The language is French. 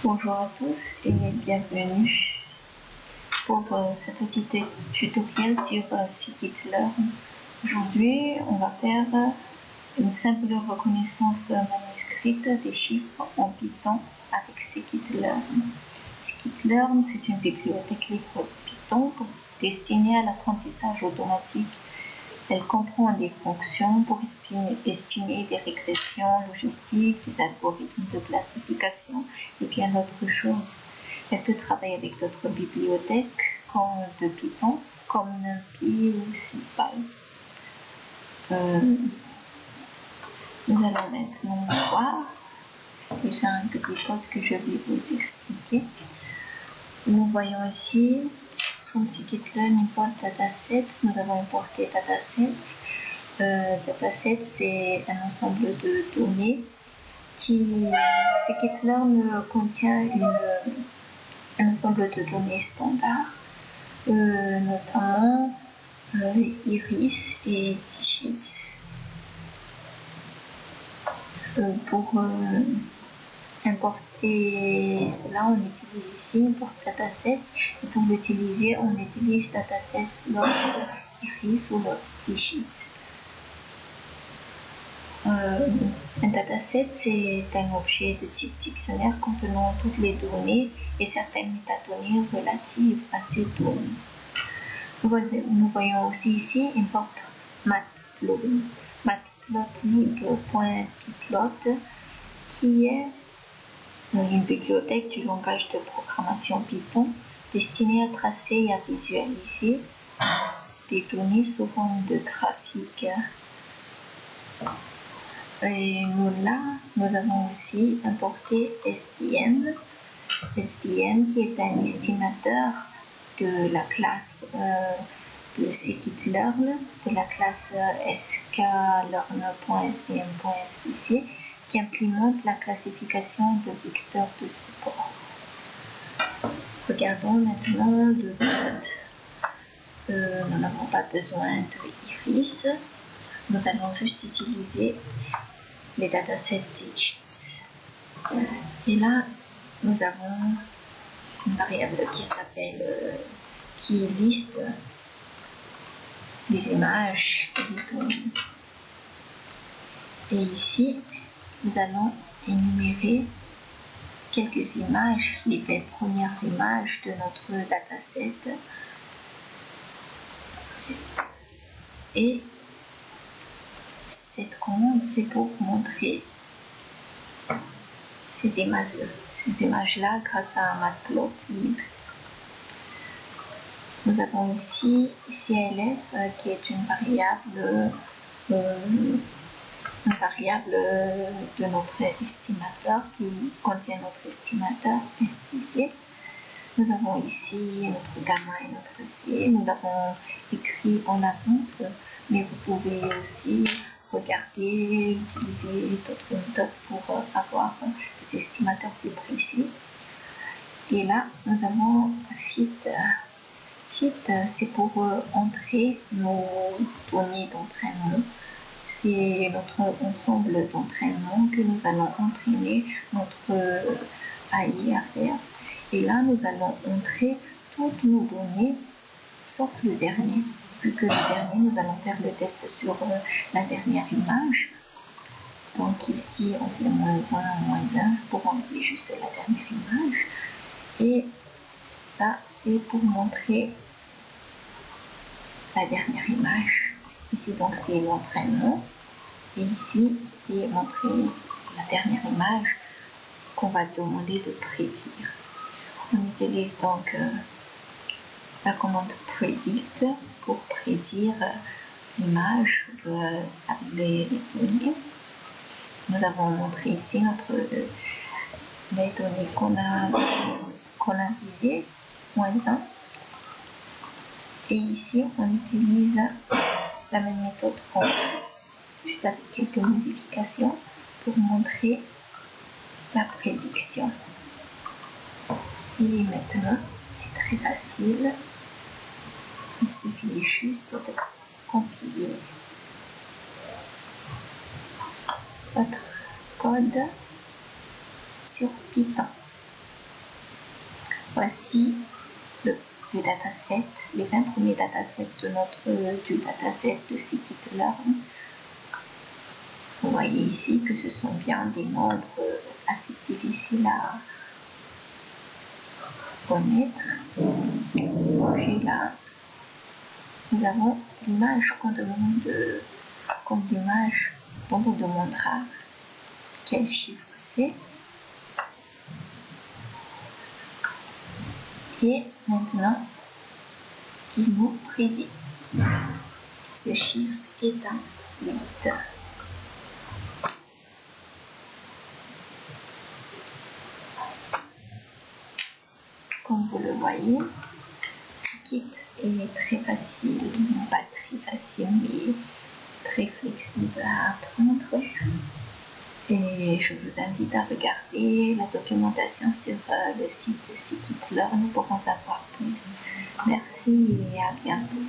Bonjour à tous et bienvenue pour ce petit tutoriel sur scikit-learn. Aujourd'hui, on va faire une simple reconnaissance manuscrite des chiffres en Python avec scikit-learn. Scikit-learn, c'est une bibliothèque libre Python destinée à l'apprentissage automatique. Elle comprend des fonctions pour estimer des régressions logistiques, des algorithmes de classification et bien d'autres choses. Elle peut travailler avec d'autres bibliothèques de Python, comme NumPy ou SciPy. Nous allons maintenant voir déjà un petit code que je vais vous expliquer. Nous voyons ici, from scikit-learn import dataset, nous avons importé dataset. Dataset, c'est un ensemble de données scikit-learn contient un ensemble de données standards, notamment iris et digits. Pour importer cela, on utilise ici import datasets, et pour l'utiliser, on utilise datasets lots iris ou lots digits. Un dataset, c'est un objet de type dictionnaire contenant toutes les données et certaines métadonnées relatives à ces données. Nous voyons aussi ici import matplotlib.pyplot, qui est une bibliothèque du langage de programmation Python destinée à tracer et à visualiser des données sous forme de graphiques. Et nous avons aussi importé SVM. SVM qui est un estimateur de la classe de scikit-learn, de la classe sklearn.svm.svc, qui implémente la classification de vecteurs de support. Regardons maintenant le code. Nous n'avons pas besoin de iris. Nous allons juste utiliser les datasets digits. Et là, nous avons une variable qui liste les images et les données. Et ici, nous allons énumérer quelques images, les 20 premières images de notre dataset. Et cette commande, c'est pour montrer ces images-là grâce à matplotlib. Nous avons ici CLF qui est une variable de notre estimateur qui contient notre estimateur SVC. Nous avons ici notre gamma et notre C. Nous l'avons écrit en avance, mais vous pouvez aussi regarder, utiliser d'autres méthodes pour avoir des estimateurs plus précis. Et là, nous avons fit. Fit, c'est pour entrer nos données d'entraînement. C'est notre ensemble d'entraînement que nous allons entraîner notre AI à faire. Et là, nous allons entrer toutes nos données, sauf le dernier. Vu que le dernier, nous allons faire le test sur la dernière image. Donc ici, on fait -1 pour enlever juste la dernière image. Et ça, c'est pour montrer la dernière image. Ici, donc, c'est l'entraînement. Et ici, c'est montrer la dernière image qu'on va demander de prédire. On utilise donc la commande predict pour prédire l'image avec les données. Nous avons montré ici les données qu'on a visées, -1. Et ici, on utilise la même méthode juste avec quelques modifications pour montrer la prédiction. Et maintenant, c'est très facile. Il suffit juste de compiler votre code sur Python. Voici le dataset, les 20 premiers datasets du dataset de Scikit-learn. Vous voyez ici que ce sont bien des nombres assez difficiles à connaître. Puis là, nous avons l'image qu'on demande, comme l'image dont on demandera quel chiffre c'est. Et maintenant, il nous prédit. Ce chiffre est un 8. Comme vous le voyez, Scikit est très facile, non pas très facile, mais très flexible à apprendre. Et je vous invite à regarder la documentation sur le site de Scikit-learn pour en savoir plus. Merci et à bientôt.